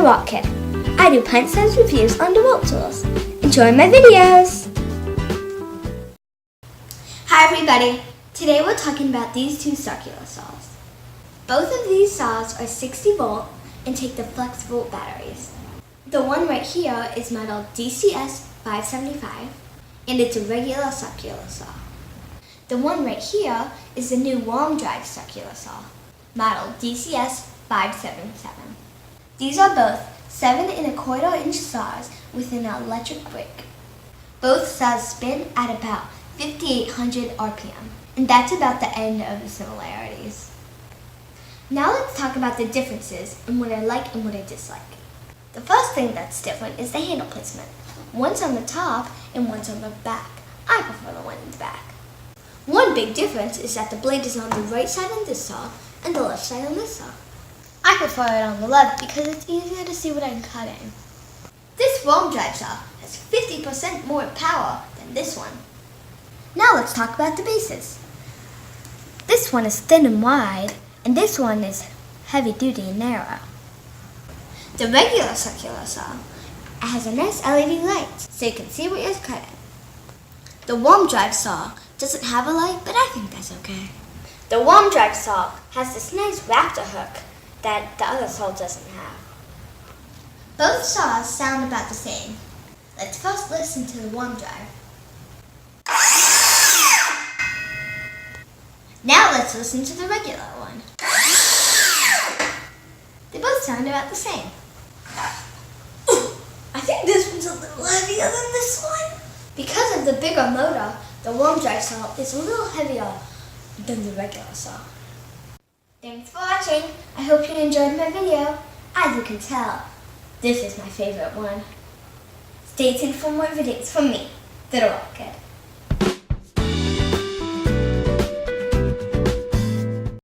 DeWalt Kid. I do pint-sized reviews on DeWalt tools. Enjoy my videos! Hi everybody! Today we're talking about these two circular saws. Both of these saws are 60 volt and take the flex volt batteries. The one right here is model DCS 575 and it's a regular circular saw. The one right here is the new warm drive circular saw, model DCS 577. These are both 7¼ inch saws with an electric brake. Both saws spin at about 5,800 RPM, and that's about the end of the similarities. Now let's talk about the differences and what I like and what I dislike. The first thing that's different is the handle placement. One's on the top and one's on the back. I prefer the one in the back. One big difference is that the blade is on the right side on this saw and the left side on this saw. I prefer it on the left because it's easier to see what I'm cutting. This warm drive saw has 50% more power than this one. Now let's talk about the bases. This one is thin and wide, and this one is heavy duty and narrow. The regular circular saw has a nice LED light so you can see what you're cutting. The warm drive saw doesn't have a light, but I think that's okay. The warm drive saw has this nice raptor hook that the other saw doesn't have. Both saws sound about the same. Let's first listen to the warm drive. Now let's listen to the regular one. They both sound about the same. I think this one's a little heavier than this one. Because of the bigger motor, the warm drive saw is a little heavier than the regular saw. Thanks for watching. I hope you enjoyed my video. As you can tell, this is my favorite one. Stay tuned for more videos from me, the DeWalt Kid.